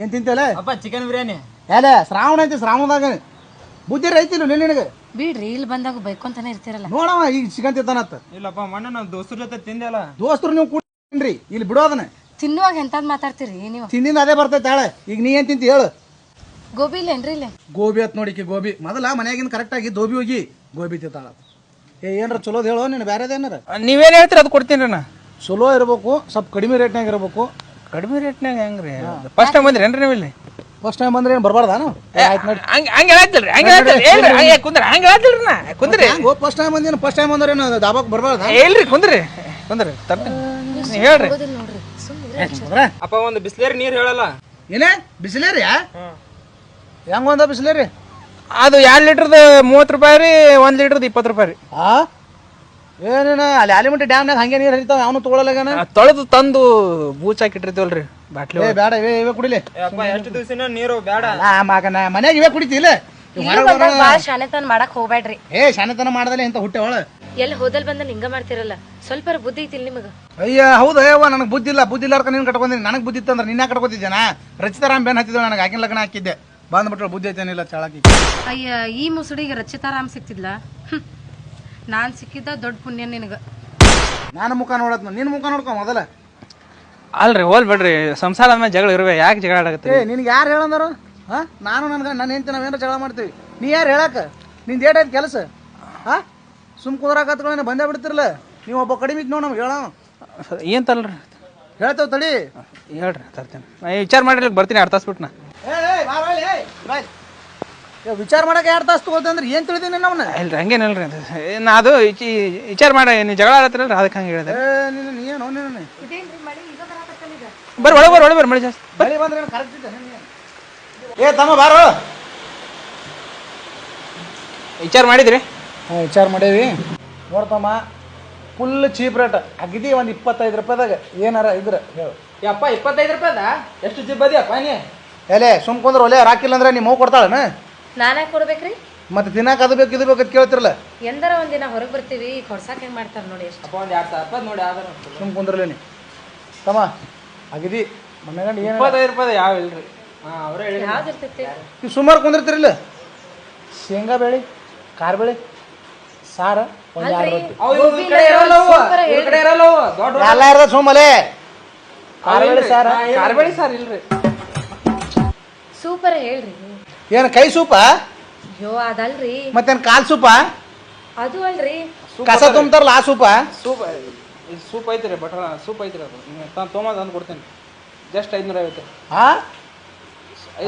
ಏನ್ ತಿಂತಲ್ಲ ಅಪ್ಪ ಚಿಕನ್ ಬಿರಿಯಾನಿ ಏಲೆ ಶ್ರಾವಣ ಐತಿ ಶ್ರಾವಣದಾಗ ಬುದ್ಧಿ ಐತಿಲ್ಲ ನಿನಗೆ ಬಿಡ್ರಿ ಇಲ್ಲಿ ಬಂದಾಗ ಬೈಕೊಂತಾನೆ ಇರ್ತಿರಲ್ಲ ನೋಡವ ಈಗ ಚಿಕನ್ ತಿಂತಾನತ್ತ ಇಲ್ಲಪ್ಪ ಮೊನ್ನೆ ನಾವು ದೋಸ್ತರ ಜೊತೆ ತಿಂದೆಲ್ಲ ದೋಸ್ತರು ನೀವು ಕೂಡ್ರಿ ಇಲ್ಲಿ ಬಿಡೋದನ್ನ ತಿನ್ನುವಾಗ ಎಂತದ್ ಮಾತಾಡ್ತೀರಿ ನೀವು ತಿಂದಿಂದ ಅದೇ ಬರ್ತೈತೆ ಹೇಳ ಈಗ ನೀ ಏನ್ ತಿಂತಿ ಹೇಳು ಗೋಬಿ ಇಲ್ಲೇನ್ರಿ ಇಲ್ಲಿ ಗೋಬಿ ಅತ್ ನೋಡಿಕಿ ಗೋಬಿ ಮೊದಲ ಮನ್ಯಾಗಿಂದ ಕರೆಕ್ಟಾಗಿ ದೋಬಿ ಹೋಗಿ ಗೋಬಿ ತಿಂತಾಳ ಏನ್ರ ಚಲೋದ್ ಹೇಳೋ ನೀನು ಬೇರೆದೇನಾರ ನೀವೇನು ಹೇಳ್ತೀರಿ ಅದು ಕೊಡ್ತೀನಿ ನಾ ಚಲೋ ಇರ್ಬೇಕು ಸ್ವಲ್ಪ ಕಡಿಮೆ ರೇಟ್ನಾಗ ಇರ್ಬೇಕು ಕಡಿಮೆ ರೇಟ್ನಾಗ ಹೆಂಗ್ರಿ ಫಸ್ಟ್ ಟೈಮ್ ಬಂದ್ರಿ ಏನ್ರಿ ನೀವು ಇಲ್ಲಿ ಫಸ್ಟ್ ಟೈಮ್ ಬಂದ್ರೆ ಏನು ಬರಬಾರ್ದಾನು ಆಯ್ತು ನೋಡಿ ಹಂಗೆ ಹೇಳತ್ತಿಲ್ರಿ ಹಂಗೆ ಕುಂದ್ರಿ ಹಂಗೆ ಹೇಳತ್ತಿಲ್ರಿ ನಾ ಕುಂದ್ರಿ ಫಸ್ಟ್ ಟೈಮ್ ಬಂದೇನು ಫಸ್ಟ್ ಟೈಮ್ ಬಂದ್ರೆ ಏನು ದಾಬಾಕ್ ಬರಬಾರ್ದ ಇಲ್ರಿ ಕುಂದ್ರಿ ತರ್ತೀನಿ ನೀವು ಹೇಳ್ರಿ ಹೋಗೋದಿಲ್ಲ ನೋಡ್ರಿ ಸುಮ್ಮನೆ ಅಪ್ಪ ಒಂದು ಬಿಸ್ಲೇರಿ ನೀರು ಹೇಳಲ್ಲ ಏನೇ ಬಿಸಿಲೇರಿ ಹೆಂಗ ಒಂದ ಬಿಸಿಲೇರಿ ಅದು 2 ಲೀಟ್ರದ 30 ರೂಪಾಯಿ ರೀ 1 ಲೀಟ್ರದ 20 ರೂಪಾಯಿ ರೀ ಏನೇನ ಅಲ್ಲಿ ಆಲಿಮಟ್ಟಿ ಡ್ಯಾಮ್ನಾಗ ಹಂಗೆ ನೀರು ಹರಿತಾವ ಅವನು ತೊಗೊಳಲ್ಲಾಗನ ತೊಳೆದು ತಂದು ಬೂಚ್ ಹಾಕಿಟ್ಟಿರ್ತೀವಲ್ರಿ ಬಾಟ್ಲಿ ಬೇಡ ಇವೇ ಕುಡಿಲಿ ಎಷ್ಟು ದಿವಸ ನೀರು ಬೇಡ ಮನ್ಯಾಗ ಇವೇ ಕುಡಿತಿಲ್ಲ ಬಾಳ ಶಾನೆತನ ಮಾಡಕ್ ಹೋಗ್ಬೇಡ್ರಿ ಶಾನೆತನ ಮಾಡ್ದಲೆ ಇಂತ ಹುಟ್ಟೆ ಒಳ ಎಲ್ಲಿ ಹೋದಲ್ ಬಂದಲ್ಲಿ ಹಿಂಗ ಮಾಡ್ತಿರಲ್ಲ ಸ್ವಲ್ಪ ಬುದ್ಧಿ ಐತಿಲ್ ನಿಮಗ ಅಯ್ಯ ಹೌದು ಯವ್ವ ನನಗೆ ಬುದ್ಧಿ ಇಲ್ಲಾರ್ಕ ನೀನು ಕಟ್ಕೊಂತೀನಿ ನನಗೆ ಬುದ್ಧಿ ಇತ್ತಂದ್ರೆ ನಿನ್ನ ಕಟ್ಕೊತಿದ್ದೆ ನಾ ರಚಿತಾರಾಮ್ ಬೆನ್ ಹತ್ತಿದ್ದೆ ನನಗೆ ಆಕಿನ ಲಗ್ನ ಹಾಕಿದ್ದೆ ಬಂದ್ಬಿಟ್ರೆ ಬುದ್ಧಿ ಐತೇನಿಲ್ಲ ಚಾಳಾಕಿ ಅಯ್ಯ ಈ ಮುಸುಡಿಗೆ ರಚಿತಾರಾಮ್ ಸಿಕ್ತಿದ್ಲ ನಾನ್ ಸಿಕ್ಕಿದ್ದ ದೊಡ್ಡ ಪುಣ್ಯ ನಿನಗ ನಾನು ಮುಖ ನೋಡತ್ ನಿನ್ನ ಮುಖ ನೋಡ್ಕೊ ಮೊದಲ ಅಲ್ರಿ ಹೋಲ್ ಬಿಡ್ರಿ ಸಂಸಾರ ಆದ್ಮೇಲೆ ಜಗಳ ಇರುವೆ ಯಾಕೆ ಜಗಳ ಆಡಕತ್ತಿ ನಿನ್ಗೆ ಯಾರು ಹೇಳಂದರು ನಾನು ನನ್ನ ಹೆಂಡತಿ ನಾವೇನೋ ಜಗಳ ಮಾಡ್ತೀವಿ ನೀ ಯಾರು ಹೇಳಕ್ಕ ನಿಂದು ಏಟಾಯ್ತು ಕೆಲಸ ಸುಮ್ ಕುದ್ರಾಕತ್ಗಳನ್ನ ಬಂದೇ ಬಿಡ್ತಿರಲ್ಲ ನೀವು ಒಬ್ಬ ಕಡಿಮೆ ಇತ್ತು ನೋಡಿ ನಮ್ಗೆ ಹೇಳೋ ಏನ್ ತಲ್ರಿ ಹೇಳ್ತೇವೆ ತಡಿ ಹೇಳ್ರಿ ತರ್ತೀನಿ ನಾ ವಿಚಾರ ಮಾಡಿರ್ಲಿಕ್ಕೆ ಬರ್ತೀನಿ 2 ತಾಸು ಬಿಟ್ಟು ನಾ ವಿಚಾರ ಮಾಡಕ್ಕೆ 2 ತಾಸು ತಗೋತೆ ಅಂದ್ರೆ ಏನು ತಿಳಿದೀನಿ ನಮ್ಮನ್ನ ಇಲ್ರಿ ಹಂಗೇನಿಲ್ರಿ ನಾ ಅದು ವಿಚಾರ ಮಾಡಿ ನೀವು ಜಗಳ ಆಡತ್ತಿರಲ್ರಿ ಅದಕ್ಕೆ ಹಂಗೆ ಹೇಳಿದೆ ನೀನು ನೀನು ಬರ್ರಿ ಒಳಗೆ ಬರ್ರಿ ಮಳೆ ಜಾಸ್ತಿ ಬಳಿ ಬಂದ್ರೆ ಕರೆಕ್ಟ್ ಇದ್ದೆ ತಮ್ಮ ಬಾರೋ ವಿಚಾರ ಮಾಡಿದ್ರಿ ವಿಚಾರ ಮಾಡೇವಿ ನೋಡ್ತಮ್ಮ ಫುಲ್ ಚೀಪ್ ರೇಟ್ ಅಗದಿ ಒಂದು 25 ರೂಪಾಯಿದಾಗ ಏನಾರ ಇದ್ರೆ ಹೇಳು ಯಪ್ಪ 25 ರೂಪಾಯಿದ ಎಷ್ಟು ಜಿಬ್ಬದಿಯಪ್ಪ ನೀ ಎಲೆ ಸುಮ್ಕೊಂಡ್ರೆ ಒಲೆ ರಾಕಿಲ್ಲ ಅಂದ್ರೆ ನಿಮ್ಮ ಹೋಗಿ ಕೊಡ್ತಾಳನ ನಾನೇ ಕೊಡ್ಬೇಕ್ರಿ ಮತ್ತೆ ತಿನ್ನಾಕ ಅದು ಬೇಕು ಇದು ಬೇಕು ಅಂತ ಕೇಳ್ತಿರಲ್ಲ ಎಂದರ ಒಂದಿನ ಹೊರಗೆ ಬರ್ತೀವಿ ಕೊಡ್ಸಾಕ್ ಹೆಂಗ್ ಮಾಡ್ತಾರ ನೋಡಿ ಎಷ್ಟು ಅಪ್ಪ ಒಂದು 2 ಸಾವಿರ ರೂಪಾಯಿ ನೋಡಿ ಆದ್ರೆ ಸುಮ್ ಕುಂದ್ರಲ್ಲ ನೀ ತಮ್ಮ ಅಗದಿ ಮನೆಗಂಡು ಏನು 25 ರೂಪಾಯಿ ಯಾವ ಇಲ್ರಿ ಹಾಂ ಅವರೇ ಹೇಳಿ ಯಾವ್ದು ಇರ್ತೈತಿ ನೀವು ಸುಮಾರು ಕುಂದಿರ್ತಿರಲ್ಲ ಶೇಂಗಾ ಬೇಳೆ ಖಾರ ಬೇಳೆ ಸಾರ ಒಂದು 2 ರೊಟ್ಟಿ ಎಲ್ಲ ಇರೋದು ಸುಮ್ಮಲೆ ಖಾರ ಬೇಳೆ ಸಾರ ಕಾರ್ಬೇಳಿ ಸಾರ್ ಇಲ್ರಿ ಸೂಪರ್ ಹೇಳ್ರಿ ಏನು ಕೈ ಸೂಪ ಅಯ್ಯೋ ಅದಲ್ರಿ ಮತ್ತೇನು ಕಾಲು ಸೂಪ ಅದು ಅಲ್ರಿ ಕಸ ತುಂಬ್ತಾರಲ್ಲ ಆ ಸೂಪ ಸೂಪ್ ಇದು ಸೂಪ್ ಐತ್ರಿ ಬಟ್ರ ಸೂಪ್ ಐತ್ರಿ ಅದು ತಾನು ತೊಗೊಂಬ ತಂದು ಕೊಡ್ತೀನಿ ಜಸ್ಟ್ 550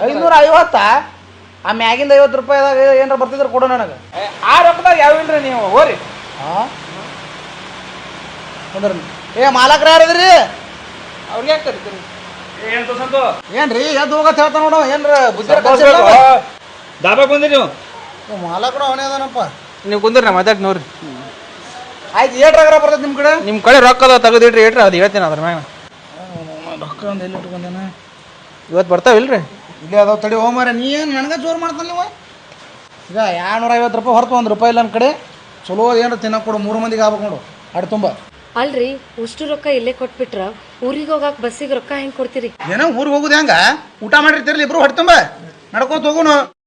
550 ಆ ಮ್ಯಾಗಿಂದ 50 ರೂಪಾಯಿದಾಗ ಏನಾರ ಬರ್ತಿದ್ರೆ ಕೊಡು ನನಗೆ ಆ ರೊಕ್ಕದಾಗ ಯಾವ ಇಲ್ರಿ ನೀವು ಹೋರಿ ಮಾಲಕ್ರ ಯಾರದ್ರಿ ಅವ್ರಿಗೆ ಯಾಕೆ ಕರಿತೀರಿ ಏನು ಸಂತು ಏನ್ರಿ ಎದ್ದು ಹೋಗತ್ ಹೇಳ್ತಾ ನೋಡು ಏನ್ರ ಬುದ್ಧಿ ದಾಬಾ ಬಂದ್ರಿ ನೀವು ಮಾಲಕ್ರು ಅವನೇ ಅದಾನಪ್ಪ ನೀವು ಕುಂದ್ರಿ ನಾ ಮಾತಾಡಿ ನೋಡ್ರಿ ಆಯ್ತು ಏಟ್ರಾಗ್ರ ಬರ್ತೈತೆ ನಿಮ್ಮ ಕಡೆ ನಿಮ್ಮ ಕಡೆ ರೊಕ್ಕ ಅದ ತೆಗೆದಿಟ್ರಿ ಏಟ್ರಿ ಅದು ಹೇಳ್ತೀನಿ ಅದ್ರ ಮ್ಯಾಗ ರೊಕ್ಕ ಒಂದು ಎಲ್ಲಿ ಇಟ್ಕೊಂಡೇನ ಇವತ್ತು ಬರ್ತಾವಿಲ್ರಿ ಇಲ್ಲಿ ಅದಾವ ತಡಿ ಹೋಮಾರ ನೀ ಏನು ನನಗೆ ಜೋರು ಮಾಡ್ತಾನೆ ನೀವು ಈಗ 250 ರೂಪಾಯಿ ಹೊರತು 1 ರೂಪಾಯಿ ಇಲ್ಲ ನನ್ನ ಕಡೆ ಚಲೋ ಏನಾರ ತಿನ್ನಕ್ಕೆ ಕೊಡು 3 ಮಂದಿಗೆ ಆಗ್ಬೇಕು ನೋಡು ಅಡ್ ತುಂಬ ಅಲ್ರಿ ಉಷ್ಟು ರೊಕ್ಕ ಇಲ್ಲೇ ಕೊಟ್ಬಿಟ್ರ ಊರಿಗೆ ಹೋಗಾಕ ಬಸ್ಸಿಗೆ ರೊಕ್ಕ ಹೆಂಗ್ ಕೊಡ್ತೀರಿ ಏನೋ ಊರಿಗೆ ಹೋಗುದು ಹೆಂಗ ಊಟ ಮಾಡಿರ್ತಿರ್ಲಿ ಇಬ್ರು ಹೊಟ್ಟೆ ತುಂಬ ನಡ್ಕೋತ ಹೋಗುನು